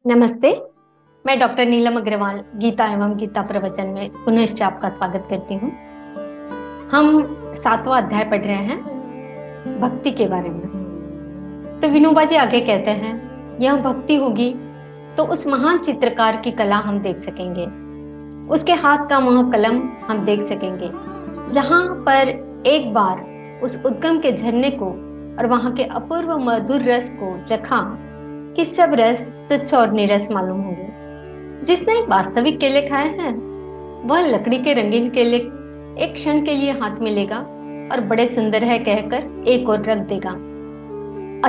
नमस्ते। मैं डॉक्टर नीलम अग्रवाल गीता एवं गीता प्रवचन में पुनश्च आपका स्वागत करती हूँ। हम 7वां अध्याय पढ़ रहे हैं भक्ति के बारे में। तो विनोबा जी आगे कहते हैं, यह भक्ति होगी तो उस महान चित्रकार की कला हम देख सकेंगे, उसके हाथ का वह कलम हम देख सकेंगे, जहां पर एक बार उस उद्गम के झरने को और वहां के अपूर्व मधुर रस को चखा कि सब रस तुच्छ और नीरस मालूम होंगे। जिसने वास्तविक केले खाए हैं वह लकड़ी के रंगीन केले एक क्षण के लिए हाथ में लेगा और बड़े सुंदर है कहकर एक और रख देगा।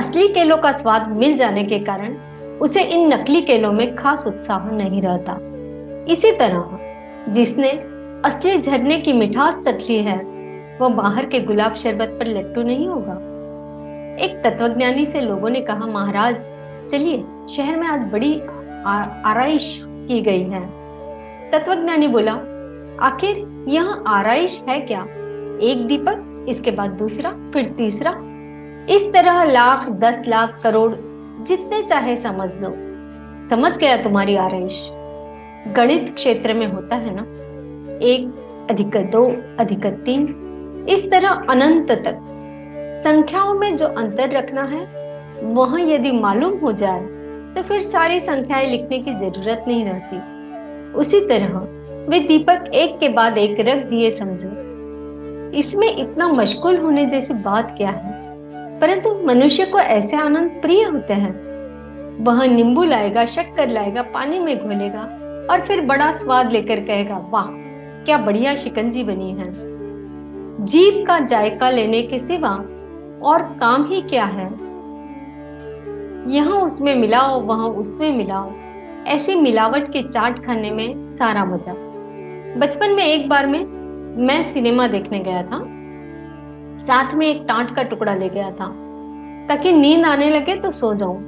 असली केलों का स्वाद मिल जाने के कारण उसे इन नकली केलों में खास उत्साह नहीं रहता। इसी तरह जिसने असली झरने की मिठास चखी है वह बाहर के गुलाब शरबत पर लट्टू नहीं होगा। एक तत्वज्ञानी से लोगों ने कहा, महाराज चलिए, शहर में आज बड़ी आराइश की गई है। तत्वज्ञानी बोला, आखिर यह आराइश है क्या? एक दीपक, इसके बाद दूसरा, फिर तीसरा, इस तरह लाख, 10 लाख, करोड़, जितने चाहे समझ लो। समझ गया तुम्हारी आराइश। गणित क्षेत्र में होता है ना, 1 अधिक 2 अधिक 3, इस तरह अनंत तक संख्याओं में जो अंतर रखना है वहां यदि मालूम हो जाए तो फिर सारी संख्याएं लिखने की जरूरत नहीं रहती। उसी तरह वे दीपक एक के बाद एक रख दिए समझो। इसमें इतना मशगूल होने जैसी बात क्या है? परंतु मनुष्य को ऐसे आनंद प्रिय होते हैं। वह नींबू लाएगा, शक्कर लाएगा, पानी में घोलेगा और फिर बड़ा स्वाद लेकर कहेगा, वाह क्या बढ़िया शिकंजी बनी है। जीभ का जायका लेने के सिवा और काम ही क्या है? यहाँ उसमें मिलाओ, वहां उसमें मिलाओ, ऐसी मिलावट के चाट खाने में सारा मजा। बचपन में एक बार में मैं सिनेमा देखने गया था, साथ में एक टाट का टुकड़ा ले गया था ताकि नींद आने लगे तो सो जाऊं।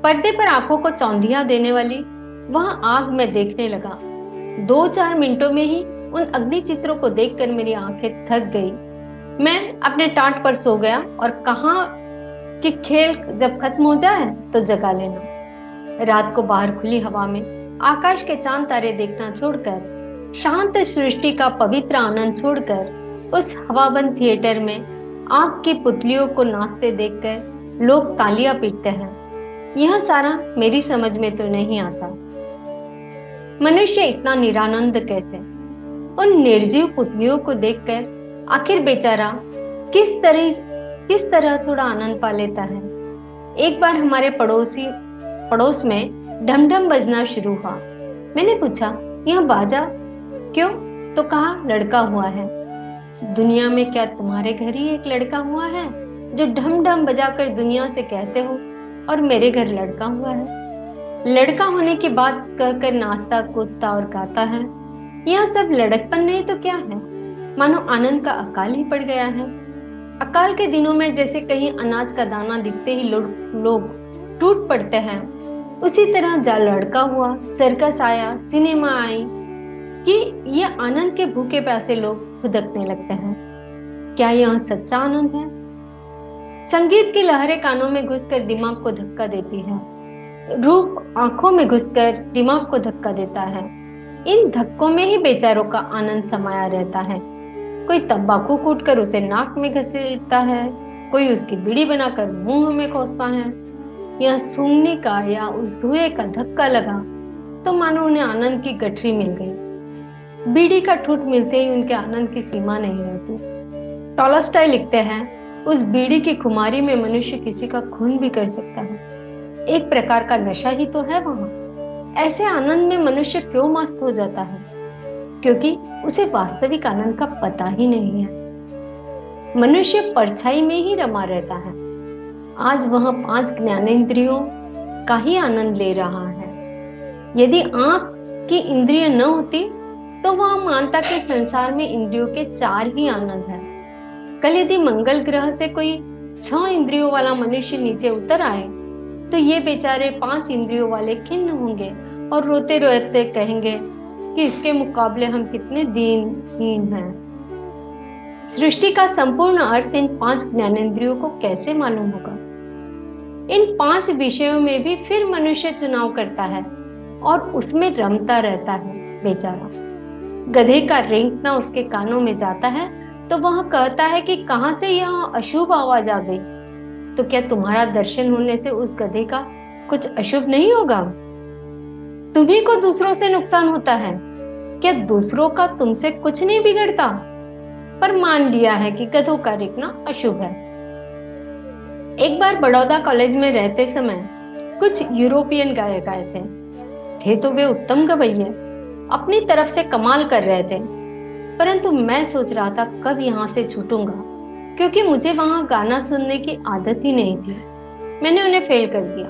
पर्दे पर आंखों को चौंधियां देने वाली वह आग में देखने लगा। 2-4 मिनटों में ही उन अग्नि चित्रों को देखकर मेरी आंखें थक गई। मैं अपने टाट पर सो गया और कहा कि खेल जब खत्म हो जाए तो जगा लेना। रात को बाहर खुली हवा में आकाश के चांद तारे देखना छोड़कर, शांत सृष्टि का पवित्र आनंद छोड़कर उस हवाबंद थिएटर में आग की पुतलियों को नाचते देखकर लोग तालियां पीटते हैं, यह सारा मेरी समझ में तो नहीं आता। मनुष्य इतना निरानंद कैसे? उन निर्जीव पुतलियों को देखकर आखिर बेचारा किस तरह थोड़ा आनंद पा लेता है। एक बार हमारे पड़ोस में ढमढम बजना शुरू हुआ। मैंने पूछा, यह बाजा क्यों? तो कहा, लड़का हुआ है। दुनिया में क्या तुम्हारे घर ही एक लड़का हुआ है जो ढमढम बजाकर दुनिया से कहते हो और मेरे घर लड़का हुआ है? लड़का होने की बात कहकर नाचता, कूदता और गाता है। यह सब लड़कपन नहीं तो क्या है? मानो आनंद का अकाल ही पड़ गया है। अकाल के दिनों में जैसे कहीं अनाज का दाना दिखते ही लोग टूट पड़ते हैं, उसी तरह जा लड़का हुआ, सर्कस आया, सिनेमा आई कि ये आनंद के भूखे प्यासे लोग खुदकने लगते हैं। क्या यह सच्चा आनंद है? संगीत की लहरें कानों में घुसकर दिमाग को धक्का देती है, रूप आंखों में घुसकर दिमाग को धक्का देता है। इन धक्कों में ही बेचारों का आनंद समाया रहता है। कोई तंबाकू कूटकर उसे नाक में घसीटता है, कोई उसकी बीड़ी बनाकर मुंह में खोसता है। यह सूंघने का या उस धुएं का धक्का लगा तो मानो उन्हें आनंद की गठरी मिल गई। बीड़ी का ठूठ मिलते ही उनके आनंद की सीमा नहीं रहती। टॉलस्टॉय लिखते हैं, उस बीड़ी की खुमारी में मनुष्य किसी का खून भी कर सकता है। एक प्रकार का नशा ही तो है वहां। ऐसे आनंद में मनुष्य क्यों मस्त हो जाता है? क्योंकि उसे वास्तविक आनंद का पता ही नहीं है। मनुष्य परछाई में ही रमा रहता है। आज वह 5 ज्ञानेंद्रियों का ही आनंद ले रहा है। यदि आंख की इंद्रिय न होती तो वह मानता कि संसार में इंद्रियों के 4 ही आनंद है। कल यदि मंगल ग्रह से कोई 6 इंद्रियों वाला मनुष्य नीचे उतर आए तो ये बेचारे 5 इंद्रियों वाले खिन्न होंगे और रोते रोते कहेंगे कि इसके मुकाबले हम कितने दीनहीन हैं। सृष्टि का संपूर्ण अर्थ इन 5 ज्ञानेंद्रियों को कैसे मालूम होगा? इन 5 विषयों में भी फिर मनुष्य चुनाव करता है और उसमें रमता रहता है बेचारा। गधे का रेंकना उसके कानों में जाता है तो वह कहता है कि कहां से यह अशुभ आवाज आ गई। तो क्या तुम्हारा दर्शन होने से उस गधे का कुछ अशुभ नहीं होगा? तुम्ही को दूसरों से नुकसान होता है, क्या दूसरों का तुमसे कुछ नहीं बिगड़ता? पर मान लिया है कि गधों का रेंकना अशुभ है। एक बार बड़ौदा कॉलेज में रहते समय कुछ यूरोपियन गायक आए थे तो वे उत्तम गवैये अपनी तरफ से कमाल कर रहे थे। परंतु मैं सोच रहा था कब यहाँ से छूटूंगा, क्योंकि मुझे वहां गाना सुनने की आदत ही नहीं थी। मैंने उन्हें फेल कर दिया।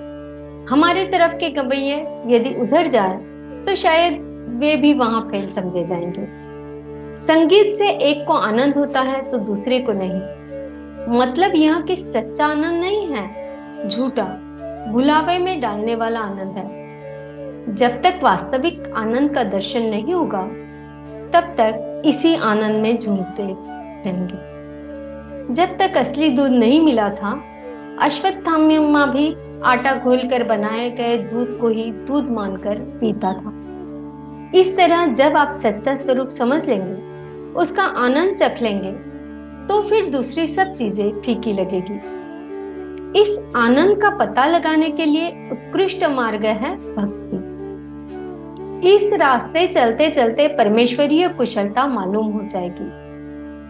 हमारे तरफ के गवैये यदि उधर जाए तो शायद वे भी वहां फेल समझे जाएंगे। संगीत से एक को आनंद होता है तो दूसरे को नहीं। मतलब यह कि सच्चा आनंद नहीं है, झूठा, भुलावे में डालने वाला आनंद है। जब तक वास्तविक आनंद का दर्शन नहीं होगा तब तक इसी आनंद में झूमते रहेंगे। जब तक असली दूध नहीं मिला था, अश्वत्थामा भी आटा घोलकर बनाए गए दूध को ही दूध मानकर पीता था। इस तरह जब आप सच्चा स्वरूप समझ लेंगे, उसका आनंद चख लेंगे, तो फिर दूसरी सब चीजें फीकी लगेगी। इस आनंद का पता लगाने के लिए उत्कृष्ट मार्ग है भक्ति। इस रास्ते चलते चलते परमेश्वरीय कुशलता मालूम हो जाएगी।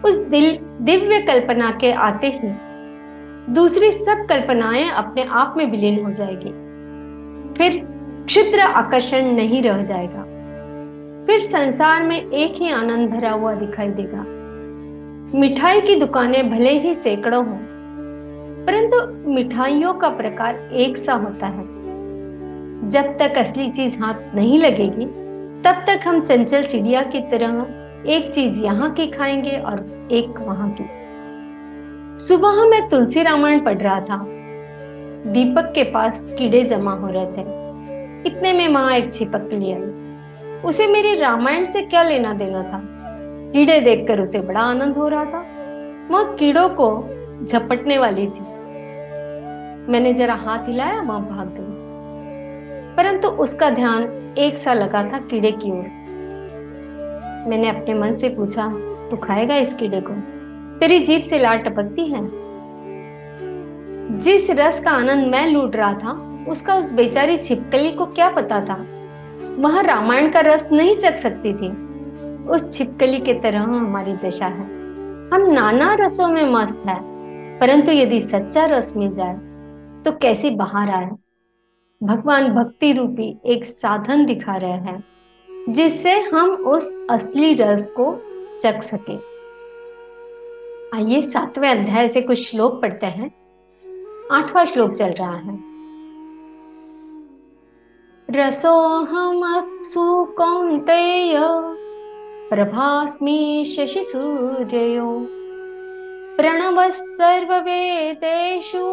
उस दिव्य कल्पना के आते ही दूसरी सब कल्पनाएं अपने आप में विलीन हो जाएगी। फिर क्षुद्र आकर्षण नहीं रह जाएगा। फिर संसार में एक ही आनंद भरा हुआ दिखाई देगा। मिठाई की दुकानें भले ही सैकड़ों हों, परंतु मिठाइयों का प्रकार एक सा होता है। जब तक असली चीज हाथ नहीं लगेगी तब तक हम चंचल चिड़िया की तरह एक चीज यहाँ की खाएंगे और एक वहां की। सुबह मैं तुलसी रामायण पढ़ रहा था। दीपक के पास कीड़े जमा हो रहे थे। इतने में वहां एक छिपकली आई। उसे मेरे रामायण से क्या लेना देना था? कीड़े देखकर उसे बड़ा आनंद हो रहा था। वह कीड़ों को झपटने वाली थी। मैंने जरा हाथ हिलाया, वह भाग गई। परंतु उसका ध्यान एक सा लगा था कीड़े की ओर। मैंने अपने मन से पूछा, तू खाएगा इस कीड़े को? तेरी जीभ से लार टपकती है। जिस रस का आनंद मैं लूट रहा था, उसका उस बेचारी छिपकली को क्या पता था? वह रामायण का रस नहीं चख सकती थी। उस छिपकली के तरह हमारी दशा है। हम नाना रसों में मस्त है, परंतु यदि सच्चा रस मिल जाए तो कैसे बाहर आए? भगवान भक्ति रूपी एक साधन दिखा रहे हैं जिससे हम उस असली रस को चख सके। आइए 7वें अध्याय से कुछ श्लोक पढ़ते हैं। 8वां श्लोक चल रहा है। रसोऽहमप्सु कौन्तेय प्रभास्मि शशि सूर्ययो प्रणवः सर्ववेदेषु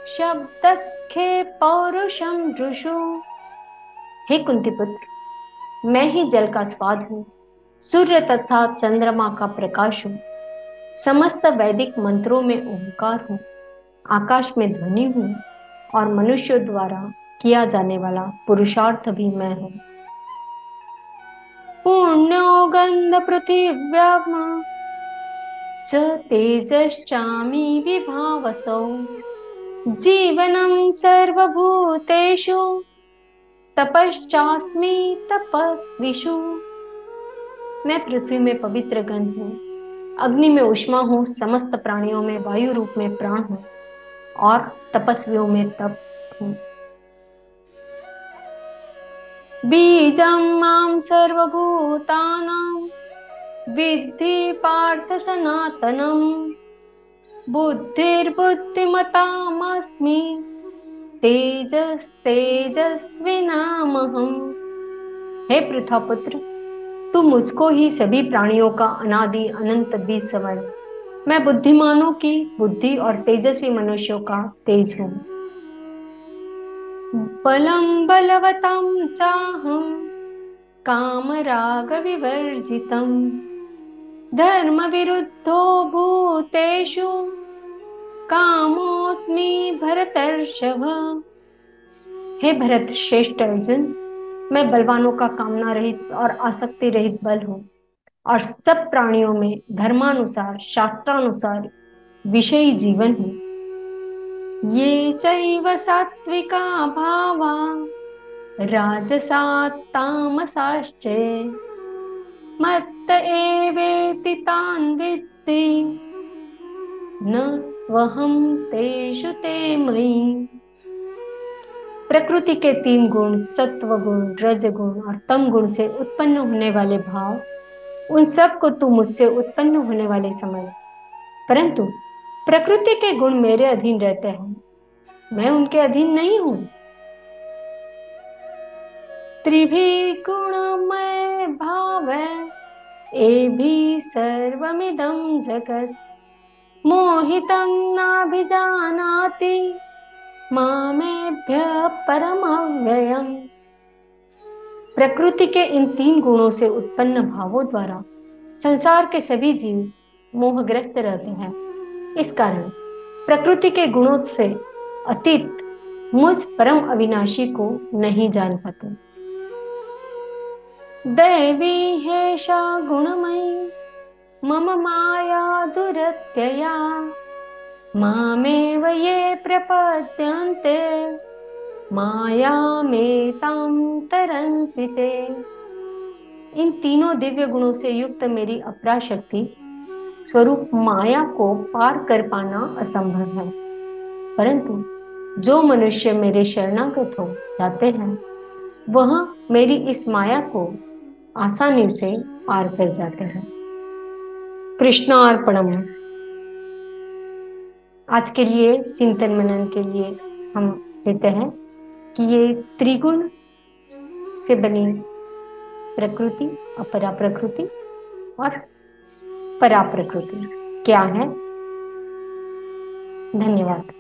शब्दखे पौरुषं ऋषु। हे कुंती पुत्र, मैं ही जल का स्वाद हूँ, सूर्य तथा चंद्रमा का प्रकाश हूँ, समस्त वैदिक मंत्रों में ओंकार हूँ, आकाश में ध्वनि हूँ और मनुष्य द्वारा किया जाने वाला पुरुषार्थ भी मैं हूँ। पुण्यो गंध पृथिव्यात्मा च तेजश्चामि विभावसौ जीवनं सर्वभूतेषु तपश्चास्मि तपस्विषु। मैं पृथ्वी में पवित्र गंध हूँ, अग्नि में उष्मा हूँ, समस्त प्राणियों में वायु रूप में प्राण हूँ और तपस्वियों में तप हूँ। बीजं मां सर्वभूतानां विद्धि पार्थ सनातनम् बुद्धिर्बुद्धिमतामस्मि तेजस्तेजस्विनामहम्। हे पृथ्वीपुत्र, तू मुझको ही सभी प्राणियों का अनादि अनंत बीज समझ। मैं बुद्धिमानों की बुद्धि और तेजस्वी मनुष्यों का तेज हूँ। बलं बलवतं चाहं कामराग विवर्जितम् धर्म विरुद्धो भूतेषु कामोऽस्मि भरतर्षभ। हे भरत श्रेष्ठ अर्जुन, मैं बलवानों का कामना रहित और आसक्ति रहित बल हूँ, और सब प्राणियों में धर्मानुसार शास्त्रानुसार विषयी जीवन हूँ। ये चैव सात्विका भावा राजसात् तामसाश्च मत्त एवेति तान् विद्धि न त्वहं तेषु ते मयि। प्रकृति के तीन गुण सत्व गुण, रज गुण और तम गुण से उत्पन्न होने वाले भाव, उन सब को तू मुझसे उत्पन्न होने वाले समझ, परंतु प्रकृति के गुण मेरे अधीन रहते हैं, मैं उनके अधीन नहीं हूं। त्रिभी गुणमय भाव एभी सर्वमिदं जगत् मोहितं नाभिजानाति मामेभ्य परमव्ययम्। प्रकृति के इन तीन गुणों से उत्पन्न भावों द्वारा संसार के सभी जीव मोहग्रस्त रहते हैं। इस कारण प्रकृति के गुणों से अतीत मुझ परम अविनाशी को नहीं जान पाते। दैवी हेषा गुणमयी मम माया दुरत्यया मामेव ये प्रपद्यन्ते मायामेतां तरन्ति ते। इन तीनों दिव्य गुणों से युक्त मेरी अपराशक्ति स्वरूप माया को पार कर पाना असंभव है, परंतु जो मनुष्य मेरे शरणागत हो जाते हैं वह मेरी इस माया को आसानी से पार कर जाते हैं। कृष्णार्पणम। आज के लिए चिंतन मनन के लिए हम कहते हैं कि ये त्रिगुण से बनी प्रकृति, अपरा प्रकृति और परा प्रकृति क्या है। धन्यवाद।